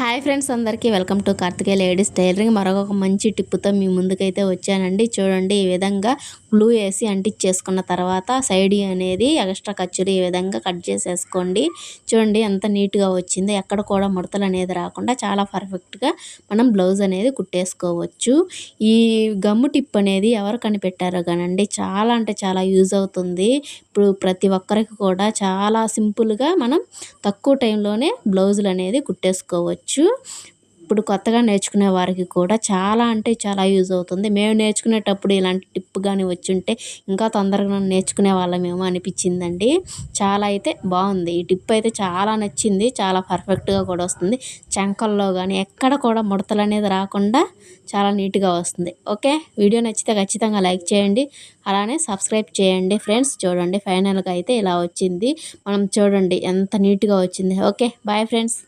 Hi friends, అందరికీ welcome to Karthikeya ladies tailoring. మరొక మంచి టిప్పుతో మీ ముందుకైతే వచ్చానండి. చూడండి, ఈ విధంగా గ్లూ వేసి అంటించేసుకున్న తర్వాత సైడ్ అనేది ఎక్స్ట్రా ఖర్చులు ఈ విధంగా కట్ చేసేసుకోండి. చూడండి ఎంత నీట్గా వచ్చింది. ఎక్కడ కూడా ముడతలు అనేది రాకుండా చాలా పర్ఫెక్ట్గా మనం బ్లౌజ్ అనేది కుట్టేసుకోవచ్చు. ఈ గమ్ము టిప్ అనేది ఎవరు కనిపెట్టారో కానండి, చాలా అంటే చాలా యూజ్ అవుతుంది. ఇప్పుడు ప్రతి ఒక్కరికి కూడా చాలా సింపుల్గా మనం తక్కువ టైంలోనే బ్లౌజులు అనేది కుట్టేసుకోవచ్చు. ఇప్పుడు కొత్తగా నేర్చుకునే వారికి కూడా చాలా అంటే చాలా యూజ్ అవుతుంది. మేము నేర్చుకునేటప్పుడు ఇలాంటి టిప్ కానీ వచ్చుంటే ఇంకా తొందరగా నేర్చుకునే వాళ్ళమేమో అనిపించిందండి. చాలా అయితే బాగుంది. ఈ టిప్ అయితే చాలా నచ్చింది. చాలా పర్ఫెక్ట్గా కూడా వస్తుంది. చంకల్లో కానీ ఎక్కడ కూడా ముడతలు అనేది రాకుండా చాలా నీట్గా వస్తుంది. ఓకే, వీడియో నచ్చితే ఖచ్చితంగా లైక్ చేయండి, అలానే సబ్స్క్రైబ్ చేయండి ఫ్రెండ్స్. చూడండి, ఫైనల్గా అయితే ఇలా వచ్చింది. మనం చూడండి ఎంత నీట్గా వచ్చింది. Okay, bye friends.